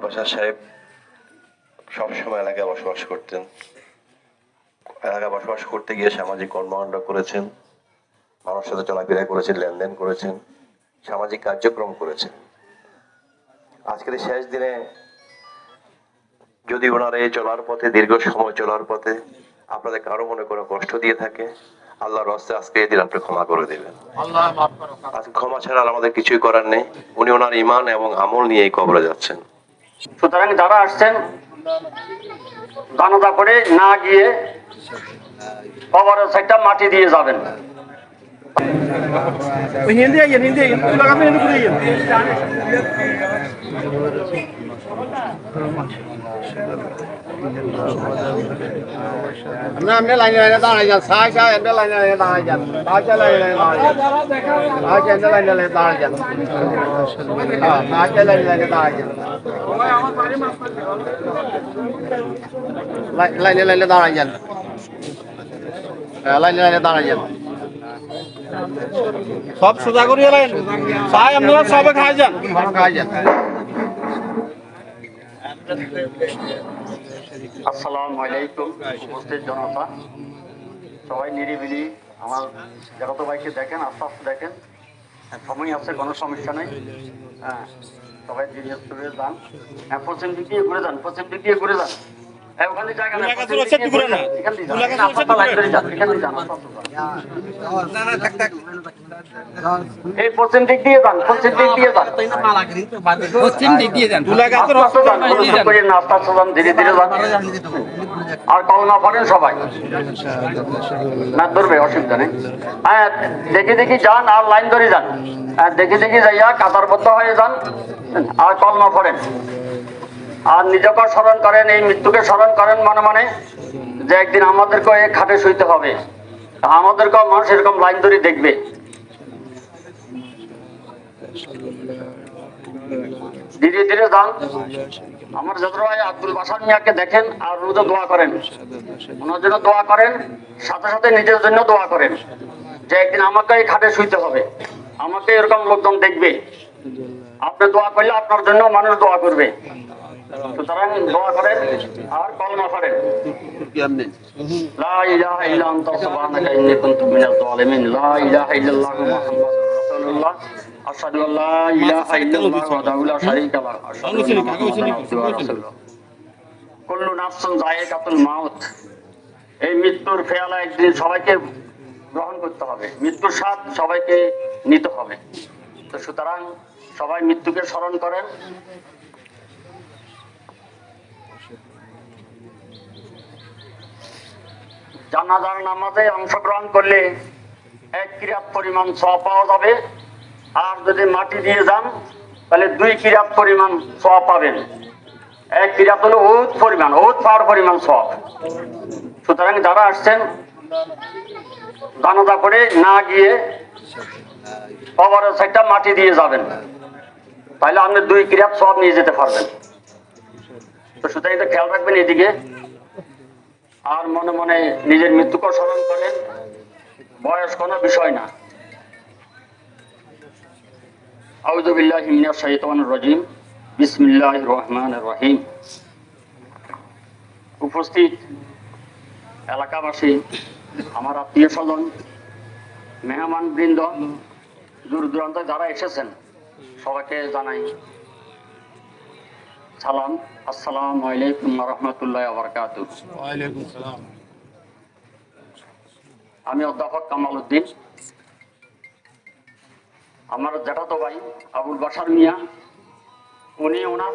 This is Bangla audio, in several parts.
বাশার সাহেব সবসময় এলাকায় বসবাস করতেন। এলাকায় বসবাস করতে গিয়ে সামাজিক কর্মকাণ্ড করেছেন, মানুষের সাথে চলাফেরা করেছেন, লেনদেন করেছেন, সামাজিক কার্যক্রম করেছেন। আজকের শেষ দিনে যদি ওনার এই চলার পথে, দীর্ঘ সময় চলার পথে আপনাদের কারো মনে কোনো কষ্ট দিয়ে থাকে, আল্লাহর রাস্তে আজকে এই দিন আপনি ক্ষমা করে দেবেন। আজকে ক্ষমা ছাড়া আমাদের কিছুই করার নেই। উনি ওনার ঈমান এবং আমল নিয়ে এই কবরে যাচ্ছেন। সুতরাং যারা আসছেন জানাজা করে না গিয়ে কবরের সাইডটা মাটি দিয়ে যাবেন। লাইনে লাইনে দাঁড়াই যান, সাই সাই এন্ড লাইনে লাইনে দাঁড়াই যান, সাই লাইনে লাইনে দাঁড়াই যান, সাই এন্ড লাইনে লাইনে দাঁড়াই যান, সাই লাইনে লাইনে দাঁড়াই যান, লাইনে লাইনে দাঁড়াই যান, লাইনে লাইনে দাঁড়াই যান। সব সোজা করিয়ে লাইন, সাই আপনারা সবে খাই যান, খাই যান। আসসালামু আলাইকুম উপস্থিত জনতা, সবাই নিরিবিলি আমার জগত ভাইকে দেখেন, আস্তে আস্তে দেখেন, সময় আছে, কোনো সমস্যা নেই। হ্যাঁ, সবাই ধীরে ধীরে যান। হ্যাঁ, পশ্চিম দিক দিয়ে ঘুরে যান, পশ্চিম দিক দিয়ে ঘুরে যান। ওখানে জায়গা নেই, এখান দিয়ে যান, এখান দিয়ে যান, এই পশ্চিম দিক দিয়ে যান, পশ্চিম দিক দিয়ে যান, পশ্চিম দিক দিয়ে যান, ধীরে ধীরে যান। আর কলমা পড়েন সবাই, না ধরবে অসুবিধা নেই। হ্যাঁ, দেখে দেখে যান আর লাইন ধরে যান, দেখে দেখে যাইয়া কাতারবদ্ধ হয়ে যান আর কলমা পড়েন। আর নিজেকে স্মরণ করেন, এই মৃত্যুকে স্মরণ করেন মনে মনে, যে একদিন আমাদেরকে এই খাটে শুইতে হবে, আমাদেরকেও মানুষ এরকম লাইন ধরে দেখবে। ধীরে ধীরে যান। আমার যত ভাই আব্দুল বাসার মিয়াকে দেখেন আর রোজা দোয়া করেন, ওনার জন্য দোয়া করেন, সাথে সাথে নিজের জন্য দোয়া করেন, যে একদিন আমাকে এই খাটে শুইতে হবে, আমাকে এরকম লোকজন দেখবে। আপনি দোয়া করলে আপনার জন্য মানুষ দোয়া করবে। সুতরাং দোয়া করেন আর কলমা পড়েন। লা ইলাহা ইল্লা আনতা সুবহানাকা ইন্নী কুনতু মিনাজ জালিমিন। লা ইলাহা ইল্লাল্লাহু মুহাম্মাদুর রাসূলুল্লাহ। আশহাদু আল্লা ইলাহা ইল্লাল্লাহু ওয়াহদাহু লা শারীকা লাহু। আশহাদু আন্না মুহাম্মাদান আবদুহু ওয়া রাসূলুহু। কুল্লু নাফসিন যায়িকাতুল মাউত। এই মৃত্যুর ফেয়ালা একদিন সবাইকে গ্রহণ করতে হবে, মৃত্যুর স্বাদ সবাইকে নিতে হবে। তো সুতরাং সবাই মৃত্যুকে স্মরণ করেন। জানাজার নামাজে অংশগ্রহণ করলে 1 কিরাত পরিমাণ সওয়াব পাওয়া যাবে, আর যদি মাটি দিয়ে যান তাহলে 2 কিরাত পরিমাণ সওয়াব পাবেন। 1 কিরাত হলো উহুদ পরিমাণ, উহুদ পাওয়ার পরিমাণ সওয়াব। সুতরাং যারা আসছেন জানাজা করে না গিয়ে কবরের সাইডটা মাটি দিয়ে যাবেন, তাহলে আপনি 2 কিরাত সওয়াব নিয়ে যেতে পারবেন। তো সুতরাং এটা খেয়াল রাখবেন এদিকে। আর মনে মনে নিজের মৃত্যুকে স্মরণ করেন, বয়স কোনো বিষয় না। আউযু বিল্লাহি মিনাশ শাইতানির রাজীম। বিসমিল্লাহির রহমানির রহিম। উপস্থিত এলাকাবাসী, আমার আত্মীয় স্বজন, মেহমান বৃন্দ, দূর দূরান্ত যারা এসেছেন, সবাইকে জানাই সালাম। আসসালামু আলাইকুম ওয়া রাহমাতুল্লাহি ওয়া বারাকাতুহু। ওয়ালাইকুম সালাম। আমি অধ্যাপক কামাল উদ্দিন। আমার জ্যাঠাতো ভাই আবুল বাশার মিয়া, উনি ওনার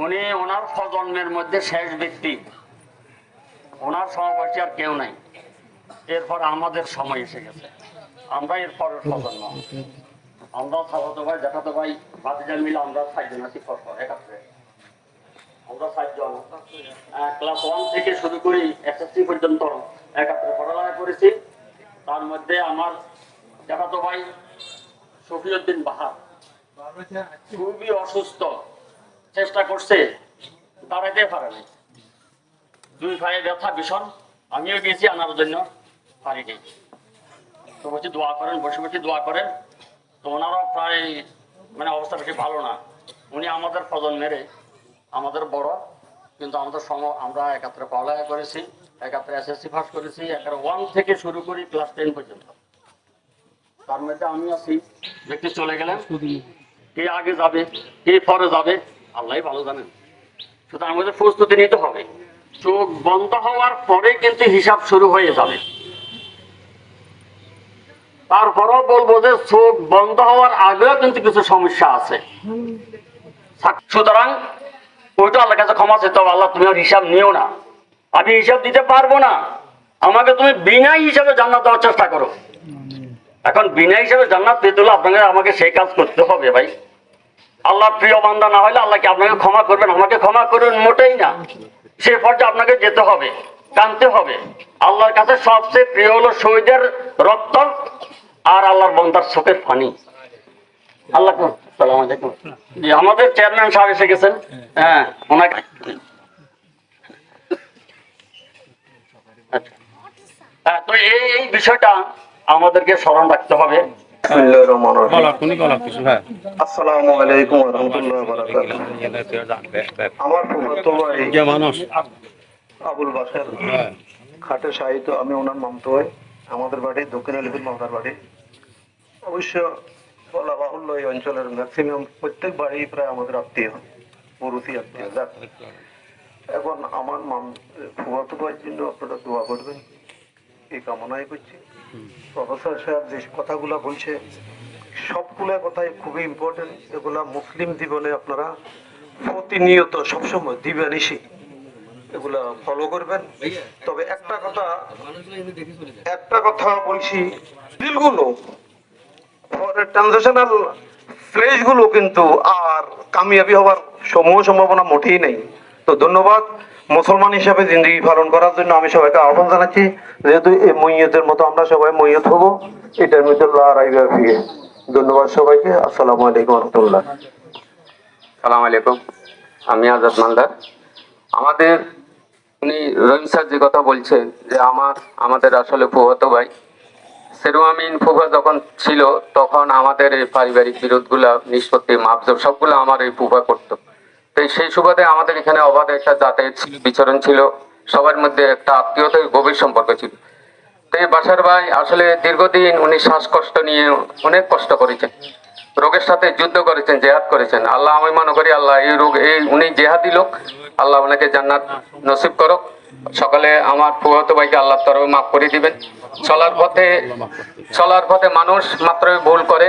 উনি ওনার প্রজন্মের মধ্যে শেষ ব্যক্তি, ওনার সমবয়সী আর কেউ নাই। এরপর আমাদের সময় এসে গেছে, আমরা এরপরের প্রজন্ম। আমরা খালাতো ভাই, জ্যাঠাতো ভাই, ভাতিজা মিলে আমরা 6 জন আছি একাত্রে। আমরা 7 জন ক্লাস 1 থেকে শুরু করি এসএসসি পর্যন্ত একাত্রে পড়ালেখা করেছি। তার মধ্যে আমার জ্যাঠাতো ভাই শফিউদ্দিন বাহার, খুবই অসুস্থ, চেষ্টা করছে, দাঁড়াইতে পারে নাই, 2 পায়ে ব্যথা ভীষণ। আমিও গেছি আনার জন্য, পারিনি। তো বলছি দোয়া করেন, বসে বসে দোয়া করেন। তো ওনারও প্রায় মানে অবস্থা বেশি ভালো না। উনি আমাদের প্রজন্মের, আমাদের বড়, কিন্তু আমাদের আমরা একাত্রে পড়ালেখা করেছি, একাত্রে এসএসসি পাস করেছি, একাত্রে 1 থেকে শুরু করি ক্লাস 10 পর্যন্ত। তার মধ্যে আমি আছি, ব্যক্তি চলে গেলেন, কে আগে যাবে কে পরে যাবে আল্লাহ ভালো জানেন। সুতরাং আমাদের প্রস্তুতি নিতে হবে। চোখ বন্ধ হওয়ার পরে কিন্তু হিসাব শুরু হয়ে যাবে। তারপরেও বলবো যে চোখ বন্ধ হওয়ার আগেও কিন্তু কিছু সমস্যা আছে। সুতরাং ওইটা আল্লাহর কাছে ক্ষমা চেতে হবে, আল্লাহ তুমি আর হিসাব নিও না, আমি হিসাব দিতে পারবো না, আমাকে তুমি বিনা হিসাবে জান্নাত দেওয়ার চেষ্টা করো। এখন বিনা হিসাবে জান্নাত পেতে হলে আপনাকে আমাকে সেই কাজ করতে হবে ভাই। আল্লাহ প্রিয় বান্দা না হলে আল্লাহ কি আপনাকে ক্ষমা করবেন? আমাকে ক্ষমা করবেন মোটেই না। সে পর্যায়ে আপনাকে যেতে হবে, কাঁদতে হবে। আল্লাহর কাছে সবচেয়ে প্রিয় হলো শহীদের রক্ত আর আল্লাহর বান্দার চোখের পানি। আল্লাহ সালাম আলাইকুম। জি, আমাদের চেয়ারম্যান সাহেব এসে গেছেন। হ্যাঁ, ওনাকে হ্যাঁ, তো এই বিষয়টা আমাদেরকে স্মরণ রাখতে হবে। আসসালামু আলাইকুম ওয়া রাহমাতুল্লাহি ওয়া বারাকাতুহু। আমার ফুফাতো ভাই আবুল বাশার খাটে শাহিত, আমি ওনার মামতো ভাই। আমাদের বাড়ি দক্ষিণ আলিপুর মালদার বাড়ি। অবশ্য বলা বাহুল্য এই অঞ্চলের ম্যাক্সিমাম প্রত্যেক বাড়ি প্রায় আমাদের আত্মীয়, পুরুষই আত্মীয়। যাক, এখন আমার ফুফাতো ভাইয়ের জন্য আপনারা দোয়া করবেন, এই কামনাই করছি। প্রফেসর সাহেব যে কথাগুলো বলছে সবগুলা কথাই খুবই ইম্পর্টেন্ট। এগুলা মুসলিম জীবনে আপনারা প্রতিনিয়ত সবসময় দিবানিশি এগুলা ফলো করবেন। তবে একটা কথা বলছি, বিলগুলো ট্রানজিশনাল ফ্লেজ গুলো কিন্তু আর কামিয়াবি হওয়ার সম্ভাবনা মোটেই নেই। তো ধন্যবাদ। মুসলমান হিসাবে জিন্দগি পালন করার জন্য আমি সবাইকে আহ্বান জানাচ্ছি। যেহেতু এই মইয়তের মতো আমরা সবাই মইয়ত হব, এটার মধ্যে ধন্যবাদ সবাইকে। আসসালামু আলাইকুম ওয়া রাহমাতুল্লাহ। সালাম আলাইকুম, আমি আজাদ মালদার। আমাদের উনি রহিম স্যার যে কথা বলছেন যে আমাদের আসলে ফুফাতো ভাই সেরু আমিন ফুফা যখন ছিল তখন আমাদের এই পারিবারিক বিরোধগুলা নিষ্পত্তি মাপজব সবগুলো আমার এই ফুফা করতো। তো সেই সুবাদে আমাদের এখানে অবাধ একটা যাতায়াত বিচরণ ছিল, সবার মধ্যে একটা আত্মীয়তার গভীর সম্পর্ক ছিল। তো এই বাসার ভাই আসলে দীর্ঘদিন উনি শ্বাসকষ্ট নিয়ে অনেক কষ্ট করেছেন, রোগের সাথে যুদ্ধ করেছেন, জেহাদ করেছেন। আল্লাহ আমি মনে করি আল্লাহ উনি জেহাদি লোক, আল্লাহ ওনাকে জান্নাত নসিব করো। সকালে আমার ফুফাতো ভাইকে আল্লাহ তরফে মাফ করে দিবেন। চলার পথে মানুষ মাত্রই ভুল করে,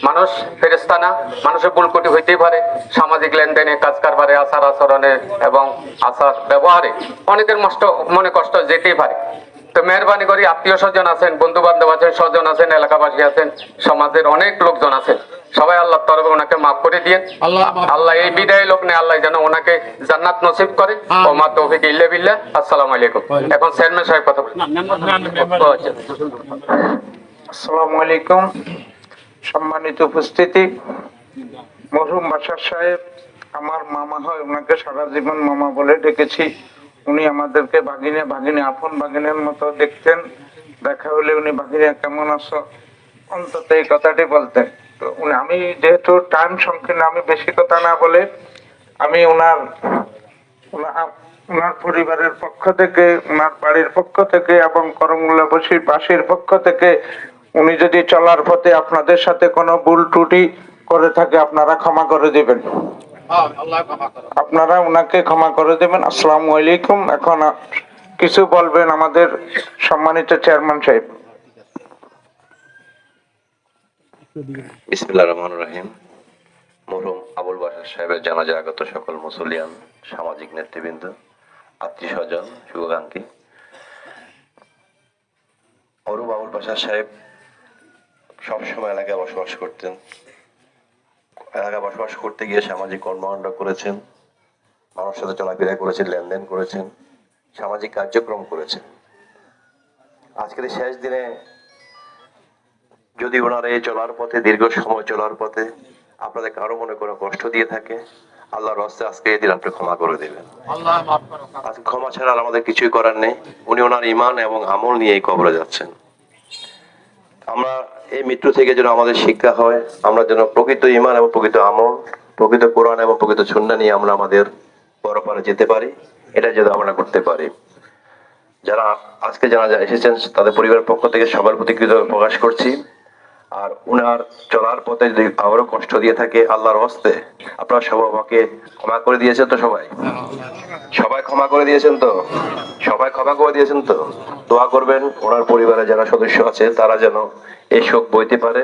মানুষ ফেরেশতা না, মানুষের ভুল কোটি হইতেই পারে। সামাজিক লেনদেনে, কাজ কারবারে, আচার আচরণে এবং আচার ব্যবহারে অনেকের মনে কষ্ট যেতেই পারে। তো মেহরবানি করি, আত্মীয় স্বজন আছেন, বন্ধু বান্ধব আছেন, স্বজন আছেন, এলাকাবাসী আছেন, সমাজের অনেক লোকজন আছেন, সবাই আল্লাহ তরফে ওনাকে মাফ করে দিয়ে আল্লাহ এই বিদায় লোক নেই, আল্লাহ যেন ওনাকে জান্নাত নসিব করে। ও মা তৌফিক ইল্লা বিল্লাহ। আসসালামু আলাইকুম। এখন চেয়ারম্যান সাহেব কথা বলেন। আসসালামু আলাইকুম। সম্মানিত উপস্থিতি, মরহুম বাশার সাহেব আমার মামা হয়, ওনাকে সারা জীবন মামা বলে ডেকেছি। উনি আমাদেরকে ভাগিনে আপন ভাগিনের মতো দেখতেন। দেখা হলে উনি ভাগিনে কেমন আছো অন্তত এই কথাটি বলতেন। তো আমি যেহেতু টাইম সংকীর্ণ, আমি বেশি কথা না বলে আমি ওনার পরিবারের পক্ষ থেকে, ওনার বাড়ির পক্ষ থেকে এবং করমুল্লাবাসীর বাসীর পক্ষ থেকে উনি যদি চলার পথে আপনাদের সাথে কোনো ভুল ত্রুটি করে থাকে আপনারা ক্ষমা করে দিবেন, আপনারা ওনাকে ক্ষমা করে দেবেন। আসসালামু আলাইকুম। এখন কিছু বলবেন আমাদের সম্মানিত চেয়ারম্যান সাহেব। বিসমিল্লাহির রহমানির রহিম। মরহুম আবুল বাশার সাহেবের জানাজা আগত সকল মুসলিয়ান, সামাজিক নেতৃবৃন্দ, আত্মীয় স্বজন, শুভাকাঙ্ক্ষী। মরহুম আবুল বাশার সাহেব সবসময় এলাকায় বসবাস করতেন। এলাকায় বসবাস করতে গিয়ে সামাজিক কর্মকাণ্ড করেছেন, মানুষের সাথে চলাফেরা করেছেন, লেনদেন করেছেন, সামাজিক কার্যক্রম করেছেন। আজকের শেষ দিনে যদি ওনার এই চলার পথে, দীর্ঘ সময় চলার পথে আপনাদের কারো মনে কোনো কষ্ট দিয়ে থাকে, আল্লাহর হস্তে আজকে এই দিন আপনি ক্ষমা করে দেবেন। আজকে ক্ষমা ছাড়া আর আমাদের কিছুই করার নেই। উনি ওনার ঈমান এবং আমল নিয়ে এই কবরে যাচ্ছেন। আমরা এই মৃত্যু থেকে যেন আমাদের শিক্ষা হয়, আমরা যেন প্রকৃত ঈমান এবং প্রকৃত আমল, প্রকৃত কোরআন এবং প্রকৃত সুন্নাহ নিয়ে আমরা আমাদের পরপারে যেতে পারি, এটা যেন আমরা করতে পারি। যারা আজকে যারা এসেছেন তাদের পরিবারের পক্ষ থেকে সবার প্রতি কৃতজ্ঞতা প্রকাশ করছি। আর উনার চলার পথে যদি আবারও কষ্ট দিয়ে থাকে, আল্লাহর হস্তে আপনারা সবাই আমাকে ক্ষমা করে দিয়েছেন তো? সবাই ক্ষমা করে দিয়েছেন তো? সবাই ক্ষমা করে দিয়েছেন তো? দোয়া করবেন ওনার পরিবারে যারা সদস্য আছে তারা যেন এই শোক বইতে পারে।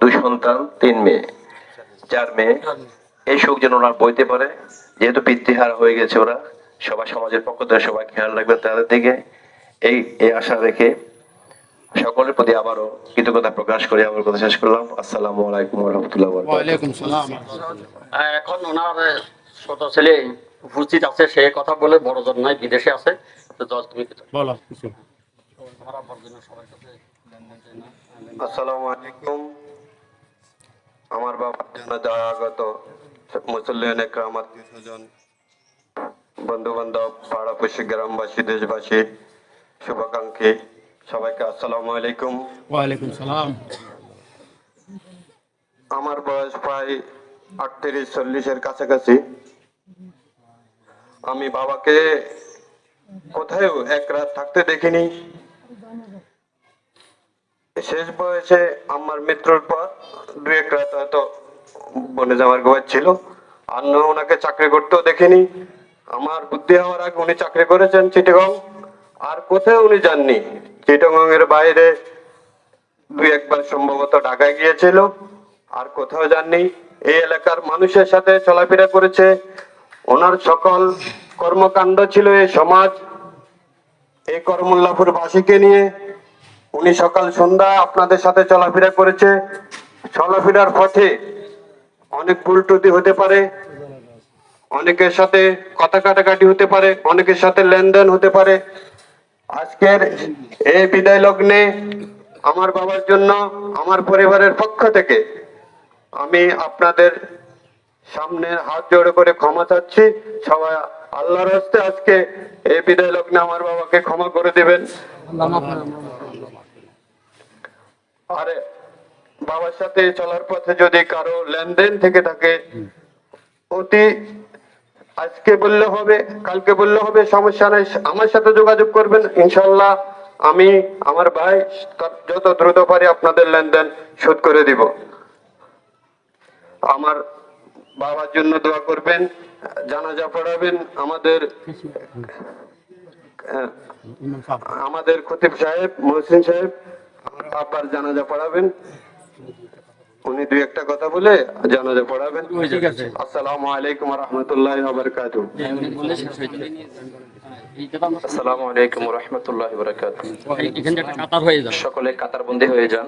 2 সন্তান, 3 মেয়ে, 4 মেয়ে, এই শোক যেন ওনার বইতে পারে। যেহেতু পিতৃহারা হয়ে গেছে ওরা, সবাই সমাজের পক্ষ থেকে সবাই খেয়াল রাখবেন তাদের দিকে, এই আশা রেখে সকলের প্রতি আবারও কৃতজ্ঞতা প্রকাশ করে আমার কথা শেষ করলাম। আসসালামু আলাইকুম ওয়া রাহমাতুল্লাহি ওয়া বারাকাতুহু। ওয়ালাইকুম সালাম। এখন ওনার ছোট ছেলে উপস্থিত আছে, সে কথা বলে, বড়জন নাই, বিদেশে আছে। তো দশ তুমি কিছু বলো। আসসালামু আলাইকুম। আমার বাবার জন্য আগত মুসল্লিয়ান একরাম, আত্মীয় স্বজন, বন্ধু বান্ধব, পাড়াপড়শি, গ্রামবাসী, দেশবাসী, শুভাকাঙ্ক্ষী সবাইকে আসসালামু আলাইকুম। ওয়ালাইকুম সালাম। আমার বয়স প্রায় 38-40-এর কাছাকাছি। আমি বাবাকে কোথাও এক রাত থাকতে দেখিনি। শেষ বয়সে আমার মৃত্যুর পর 2-1 রাত হয়তো বনে যাওয়ার ঘর ছিল। আর না ওনাকে চাকরি করতেও দেখিনি। আমার বুদ্ধি হওয়ার আগে উনি চাকরি করেছেন চিটাগং, আর কোথাও উনি যাননি। চিটাগং এর বাইরে 2-1 বার সম্ভবত ঢাকায় গিয়েছিল, আর কোথাও যাননি। এই এলাকার মানুষের সাথে চলাফেরা করেছে। ওনার সকল কর্মকাণ্ড ছিল এই সমাজ, এই করমুল্লাপুর বাসীকে নিয়ে। উনি সকাল সন্ধ্যা আপনাদের সাথে চলাফেরা করেছে। চলাফেরার পথে অনেক ভুল ত্রুটি হতে পারে, অনেকের সাথে কথা কাটাকাটি হতে পারে, অনেকের সাথে লেনদেন হতে পারে। আজকের এই বিদায় লগ্নে আমার বাবার জন্য আমার পরিবারের পক্ষ থেকে আমি আপনাদের সামনে হাত জোড় করে ক্ষমা চাচ্ছি। সবাই আল্লাহর হস্তে আজকে এই বিদায় লগ্নে আমার বাবাকে ক্ষমা করে দেবেন। আরে বাবার সাথে চলার পথে যদি কারো লেনদেন থেকে থাকে, অতি আজকে বললে হবে, কালকে বললে হবে, সমস্যা নাই, আমার সাথে যোগাযোগ করবেন। ইনশাল্লাহ আমি আমার ভাই যত দ্রুত পারি আপনাদের লেনদেন শোধ করে দিব। আমার বাবার জন্য দোয়া করবেন, জানাজা পড়াবেন। আমাদের খতিব সাহেব, মহসিন সাহেব আব্বার জানাজা পড়াবেন। উনি 2-1টা কথা বলে জানাজা পড়াবেন। ঠিক আছে। আসসালামু আলাইকুম ওয়া রাহমাতুল্লাহি ওয়া বারাকাতুহু। আসসালামু আলাইকুম ওয়া রাহমাতুল্লাহি ওয়া বারাকাতুহু। এখানে একটা কাতার হয়ে যাবে। সকলে কাতারবন্দি হয়ে যান।